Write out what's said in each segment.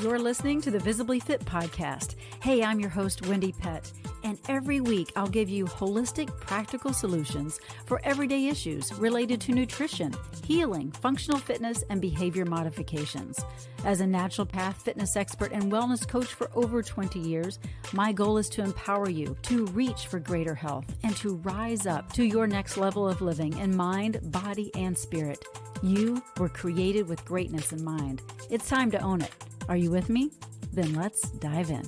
You're listening to the Visibly Fit podcast. Hey, I'm your host, Wendie Pett, and every week I'll give you holistic, practical solutions for everyday issues related to nutrition, healing, functional fitness, and behavior modifications. As a natural path fitness expert and wellness coach for over 20 years, my goal is to empower you to reach for greater health and to rise up to your next level of living in mind, body, and spirit. You were created with greatness in mind. It's time to own it. Are you with me? Then let's dive in.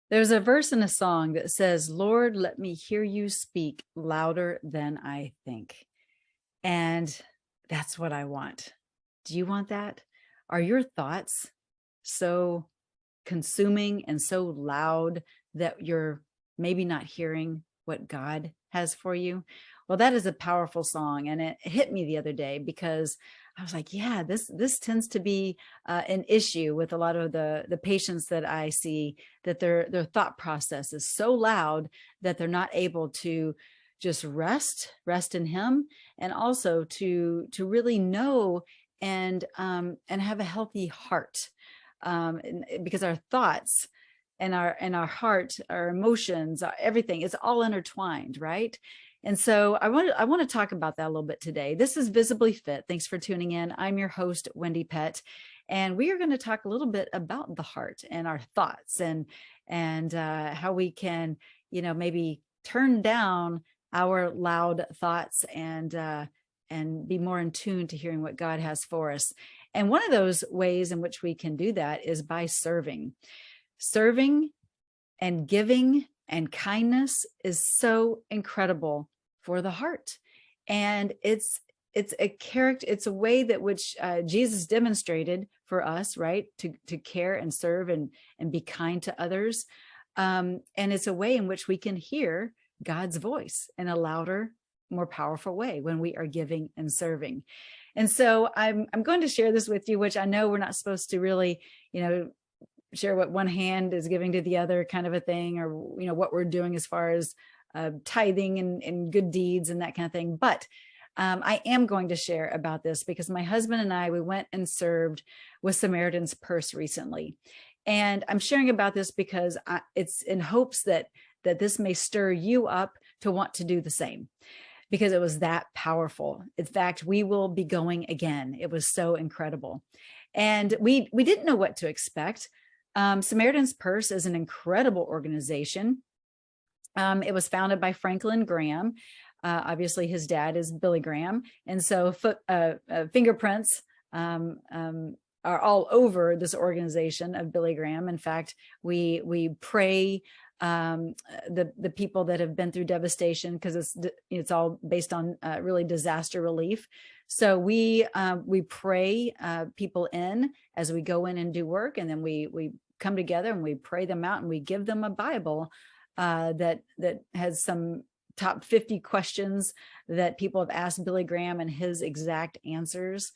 There's a verse in a song that says, "Lord, let me hear you speak louder than I think." And that's what I want. Do you want that? Are your thoughts so consuming and so loud that you're maybe not hearing what God has for you? Well, that is a powerful song, and it hit me the other day because I was like, yeah, this tends to be an issue with a lot of the patients that I see, that their thought process is so loud that they're not able to just rest in Him, and also to really know and have a healthy heart, because our thoughts and our heart, our emotions, everything is all intertwined, right? And so I want to talk about that a little bit today. This is Visibly Fit. Thanks for tuning in. I'm your host, Wendie Pett, and we are going to talk a little bit about the heart and our thoughts, and how we can, maybe turn down our loud thoughts and be more in tune to hearing what God has for us. And one of those ways in which we can do that is by serving and giving. And kindness is so incredible for the heart. And it's a character, it's a way that which Jesus demonstrated for us, right? To care and serve and be kind to others. And it's a way in which we can hear God's voice in a louder, more powerful way when we are giving and serving. And so I'm going to share this with you, which I know we're not supposed to really, share what one hand is giving to the other, kind of a thing, or what we're doing as far as tithing and good deeds and that kind of thing. But I am going to share about this because my husband and I, we went and served with Samaritan's Purse recently, and I'm sharing about this because it's in hopes that this may stir you up to want to do the same, because it was that powerful. In fact, we will be going again. It was so incredible, and we didn't know what to expect. Samaritan's Purse is an incredible organization. It was founded by Franklin Graham. Obviously, his dad is Billy Graham. And so fingerprints are all over this organization of Billy Graham. In fact, we pray the people that have been through devastation, because it's all based on really disaster relief. So we pray people in as we go in and do work, and then we come together and we pray them out, and we give them a Bible that has some top 50 questions that people have asked Billy Graham, and his exact answers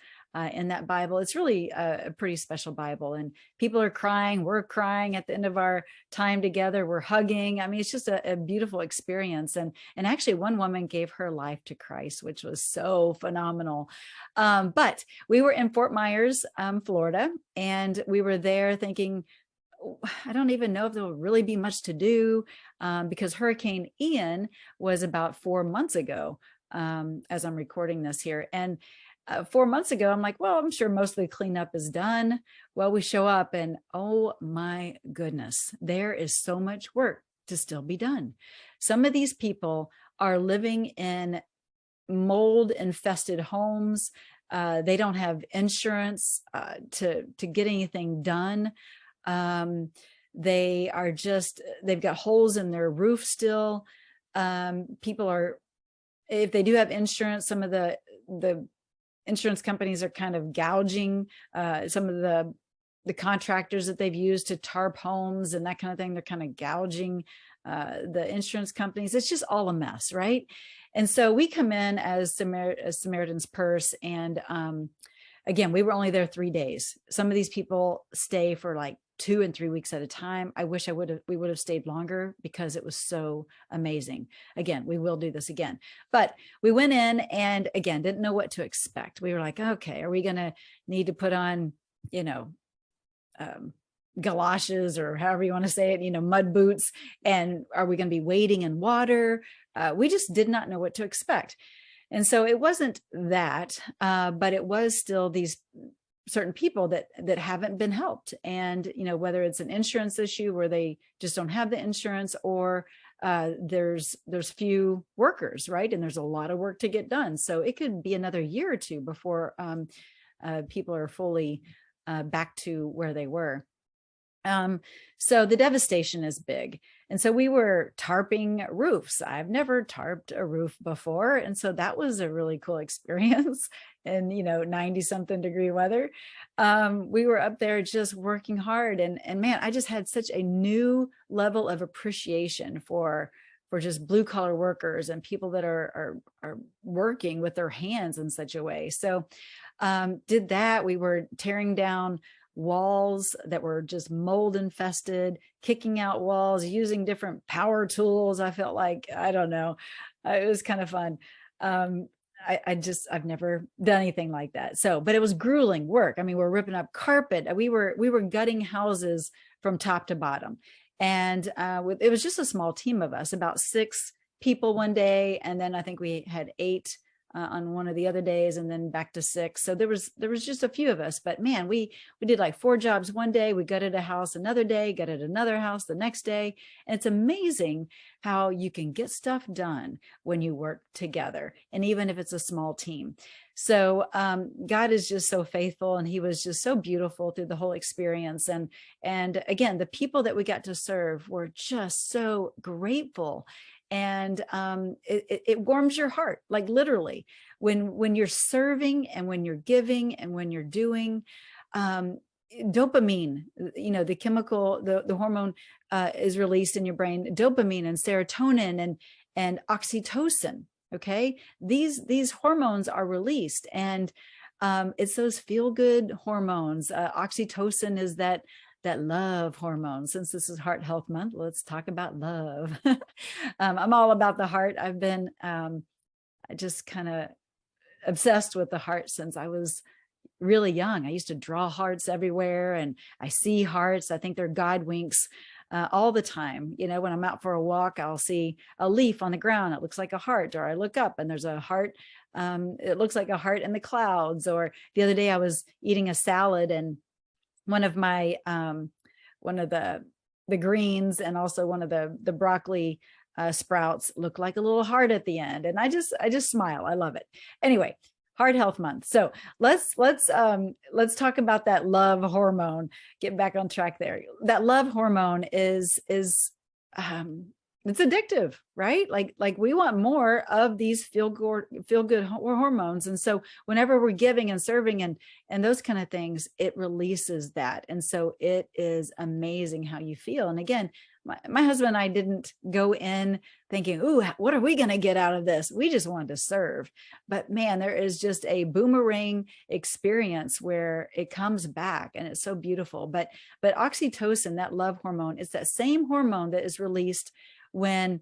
in that Bible. It's really a pretty special Bible, and people are crying. We're crying at the end of our time together. We're hugging. I mean, it's just a beautiful experience. And actually one woman gave her life to Christ, which was so phenomenal. But we were in Fort Myers, Florida, and we were there thinking, I don't even know if there will really be much to do, because Hurricane Ian was about 4 months ago, as I'm recording this here. And 4 months ago, I'm like, well, I'm sure most of the cleanup is done. Well, we show up and oh my goodness, there is so much work to still be done. Some of these people are living in mold infested homes. They don't have insurance to get anything done. They've got holes in their roof still. People are, if they do have insurance, some of the insurance companies are kind of gouging some of the contractors that they've used to tarp homes and that kind of thing. They're kind of gouging the insurance companies. It's just all a mess, right? And so we come in as Samaritan's Purse, and again, we were only there 3 days. Some of these people stay for like 2 and 3 weeks at a time. I wish we would have stayed longer because it was so amazing. Again, we will do this again. But we went in and again, didn't know what to expect. We were like, okay, are we going to need to put on, galoshes or however you want to say it, mud boots? And are we going to be wading in water? We just did not know what to expect. And so it wasn't that, but it was still these certain people that haven't been helped. And, whether it's an insurance issue where they just don't have the insurance, or there's few workers, right? And there's a lot of work to get done. So it could be another year or two before people are fully back to where they were. So the devastation is big. And so we were tarping roofs. I've never tarped a roof before. And so that was a really cool experience in, 90 something degree weather. We were up there just working hard, and man, I just had such a new level of appreciation for just blue collar workers and people that are working with their hands in such a way. So did that. We were tearing down walls that were just mold infested, kicking out walls, using different power tools. I felt like, I don't know, it was kind of fun. I've never done anything like that. So, but it was grueling work. I mean, we're ripping up carpet. We were gutting houses from top to bottom. And it was just a small team of us, about 6 people one day. And then I think we had 8 on one of the other days, and then back to 6. So there was just a few of us, but man, we did like 4 jobs one day. We gutted a house another day, gutted another house the next day. And it's amazing how you can get stuff done when you work together, and even if it's a small team. So God is just so faithful, and he was just so beautiful through the whole experience. And again, the people that we got to serve were just so grateful. And it warms your heart, like literally, when you're serving and when you're giving and when you're doing. Dopamine, the chemical, the hormone is released in your brain, dopamine and serotonin and oxytocin. Okay, these hormones are released, and it's those feel good hormones. Oxytocin is that love hormone. Since this is Heart Health Month, let's talk about love. I'm all about the heart. I've been just kind of obsessed with the heart since I was really young. I used to draw hearts everywhere, and I see hearts. I think they're God winks all the time. When I'm out for a walk, I'll see a leaf on the ground. It looks like a heart, or I look up and there's a heart. It looks like a heart in the clouds. Or the other day I was eating a salad, and one of the greens and also one of the broccoli sprouts look like a little heart at the end. And I just smile. I love it. Anyway, Heart Health Month. So let's talk about that love hormone. Get back on track there. That love hormone is it's addictive, right? Like we want more of these feel good hormones. And so whenever we're giving and serving and those kind of things, it releases that. And so it is amazing how you feel. And again, my husband and I didn't go in thinking, ooh, what are we going to get out of this? We just wanted to serve. But man, there is just a boomerang experience where it comes back, and it's so beautiful. But oxytocin, that love hormone, is that same hormone that is released when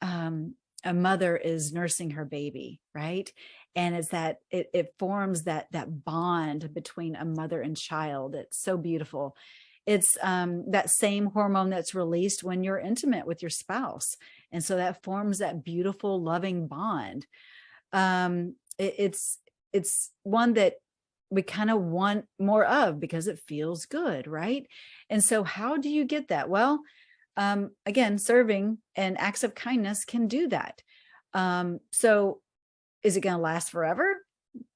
a mother is nursing her baby, right? And it's that it forms that bond between a mother and child. It's so beautiful. It's that same hormone that's released when you're intimate with your spouse. And so that forms that beautiful, loving bond. It's one that we kind of want more of because it feels good, right? And so how do you get that? Well, again, serving and acts of kindness can do that. So is it going to last forever?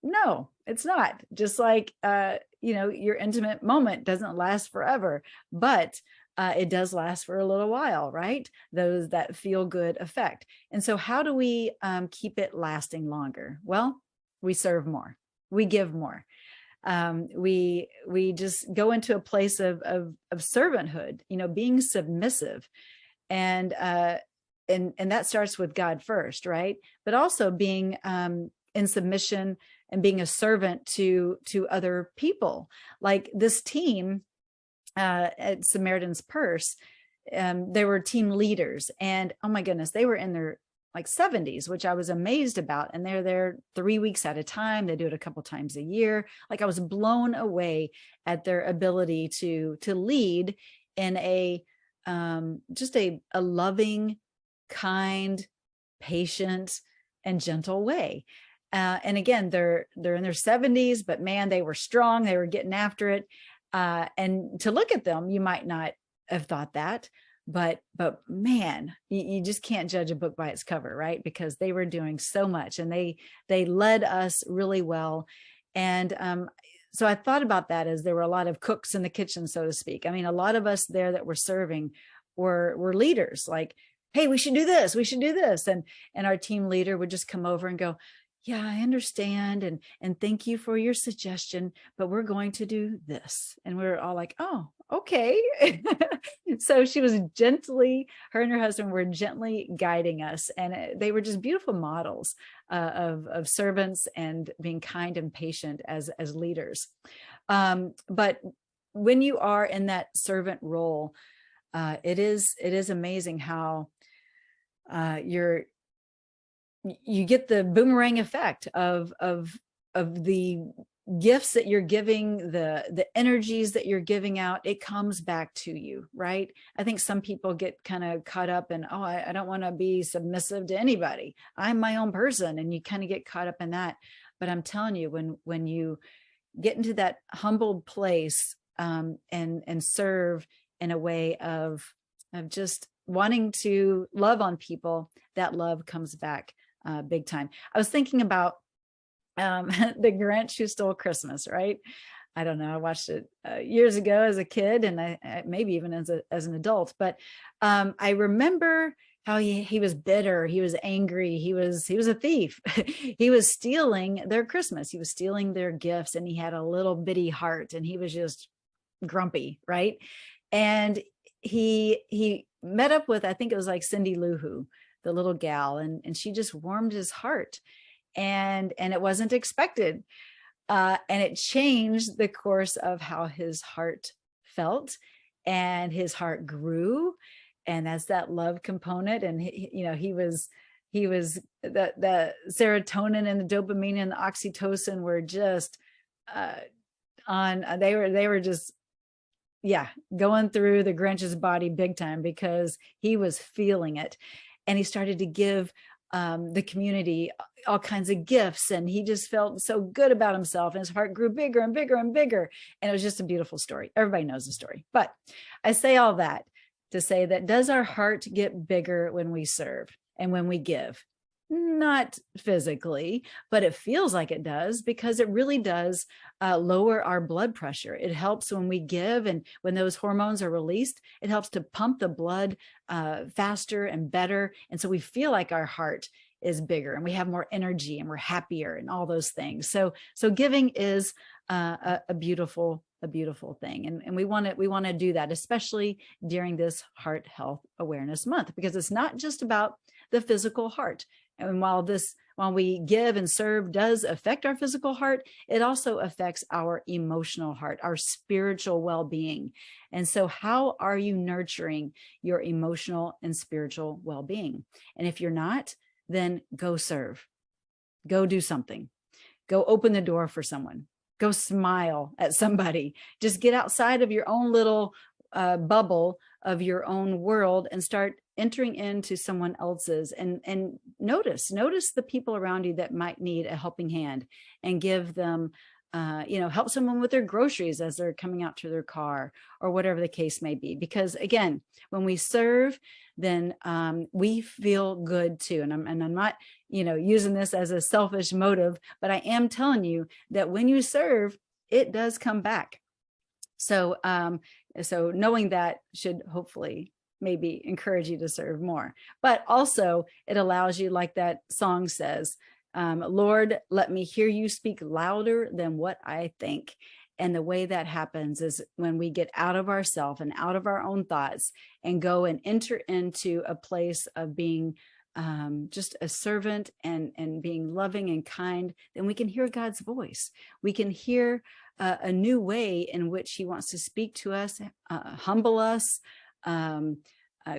No, it's not. Just like, your intimate moment doesn't last forever, but it does last for a little while, right? That feel good effect. And so how do we keep it lasting longer? Well, we serve more, we give more. We just go into a place of servanthood, being submissive, and that starts with God first, right? But also being in submission and being a servant to other people. Like this team at Samaritan's Purse, they were team leaders, and oh my goodness, they were in their like 70s, which I was amazed about. And they're there 3 weeks at a time. They do it a couple times a year. Like, I was blown away at their ability to lead in a just a loving, kind, patient, and gentle way. And again, they're in their 70s, but man, they were strong. They were getting after it. And to look at them, you might not have thought that, but man, you just can't judge a book by its cover, right? Because they were doing so much, and they led us really well. And so I thought about that, as there were a lot of cooks in the kitchen, so to speak. I mean, a lot of us there that were serving were leaders, like, hey, we should do this, we should do this. And our team leader would just come over and go, yeah, I understand. And thank you for your suggestion, but we're going to do this. And we're all like, oh, okay. So she was gently, her and her husband were gently guiding us. And they were just beautiful models of servants and being kind and patient as leaders. But when you are in that servant role, it is amazing how you get the boomerang effect of the gifts that you're giving, the energies that you're giving out. It comes back to you, right? I think some people get kind of caught up in, oh, I don't want to be submissive to anybody, I'm my own person, and you kind of get caught up in that. But I'm telling you, when you get into that humbled place, and serve in a way of just wanting to love on people, that love comes back big time. I was thinking about the Grinch Who Stole Christmas, right? I don't know. I watched it years ago as a kid, and I maybe even as an adult. But I remember how he was bitter, he was angry, he was a thief. He was stealing their Christmas, he was stealing their gifts, and he had a little bitty heart, and he was just grumpy, right? And he met up with, I think it was like Cindy Lou Who, the little gal, and she just warmed his heart, and it wasn't expected. And it changed the course of how his heart felt, and his heart grew. And that's that love component. And he was the serotonin and the dopamine and the oxytocin were just they were just, yeah, going through the Grinch's body big time, because he was feeling it. And he started to give the community all kinds of gifts, and he just felt so good about himself, and his heart grew bigger and bigger and bigger. And it was just a beautiful story. Everybody knows the story. But I say all that to say that, does our heart get bigger when we serve and when we give? Not physically, but it feels like it does, because it really does lower our blood pressure. It helps when we give, and when those hormones are released, it helps to pump the blood faster and better. And so we feel like our heart is bigger, and we have more energy, and we're happier, and all those things. So giving is a beautiful thing. And we want to do that, especially during this Heart Health Awareness Month, because it's not just about the physical heart. And while we give and serve does affect our physical heart, it also affects our emotional heart, our spiritual well-being. And so how are you nurturing your emotional and spiritual well-being? And if you're not, then go serve, go do something, go open the door for someone, go smile at somebody. Just get outside of your own little bubble of your own world and start entering into someone else's, and notice the people around you that might need a helping hand, and give them, help someone with their groceries as they're coming out to their car, or whatever the case may be. Because again, when we serve, then we feel good too. And I'm not, using this as a selfish motive, but I am telling you that when you serve, it does come back. So knowing that should hopefully maybe encourage you to serve more. But also it allows you, like that song says, Lord, let me hear you speak louder than what I think. And the way that happens is when we get out of ourselves and out of our own thoughts, and go and enter into a place of being just a servant and being loving and kind, then we can hear God's voice. We can hear a new way in which he wants to speak to us, humble us,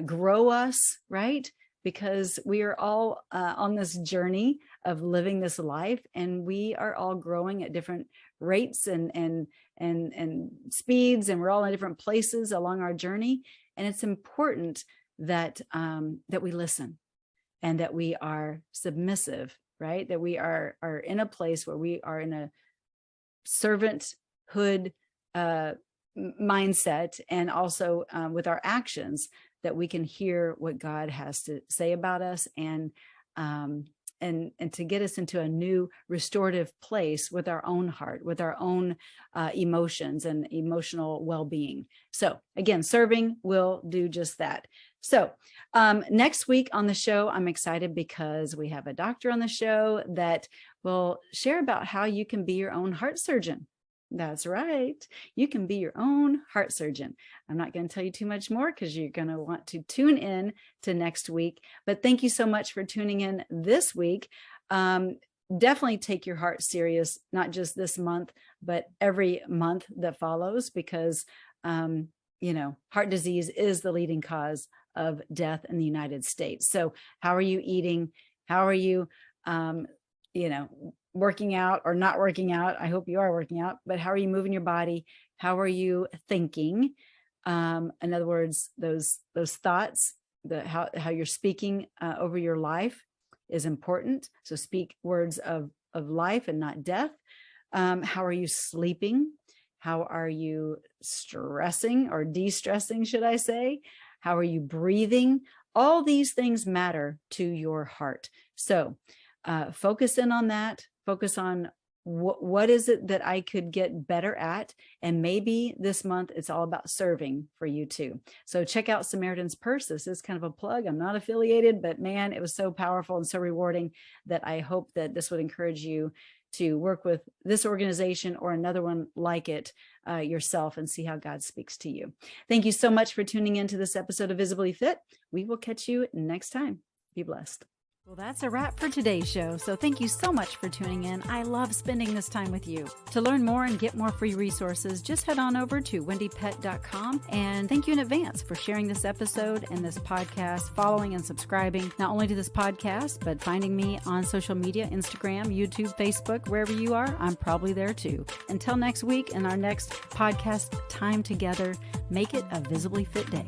grow us, right? Because we are all on this journey of living this life, and we are all growing at different rates and speeds, and we're all in different places along our journey. And it's important that that we listen, and that we are submissive, right? That we are in a place where we are in a servanthood mindset, and also with our actions, that we can hear what God has to say about us, and to get us into a new restorative place with our own heart, with our own emotions and emotional well-being. So again, serving will do just that. So next week on the show, I'm excited because we have a doctor on the show that will share about how you can be your own heart surgeon. That's right. You can be your own heart surgeon. I'm not going to tell you too much more because you're going to want to tune in to next week. But thank you so much for tuning in this week. Definitely take your heart serious, not just this month, but every month that follows, because, heart disease is the leading cause of death in the United States. So how are you eating? How are you, working out or not working out? I hope you are working out, but how are you moving your body? How are you thinking? In other words, those thoughts, how you're speaking over your life is important. So speak words of life and not death. How are you sleeping? How are you stressing or de-stressing, should I say? How are you breathing? All these things matter to your heart. So focus in on that. Focus on what is it that I could get better at? And maybe this month it's all about serving for you too. So check out Samaritan's Purse. This is kind of a plug. I'm not affiliated, but man, it was so powerful and so rewarding that I hope that this would encourage you to work with this organization or another one like it yourself, and see how God speaks to you. Thank you so much for tuning into this episode of Visibly Fit. We will catch you next time. Be blessed. Well, that's a wrap for today's show. So thank you so much for tuning in. I love spending this time with you. To learn more and get more free resources, just head on over to wendiepett.com. And thank you in advance for sharing this episode and this podcast, following and subscribing, not only to this podcast, but finding me on social media, Instagram, YouTube, Facebook, wherever you are, I'm probably there too. Until next week and our next podcast time together, make it a visibly fit day.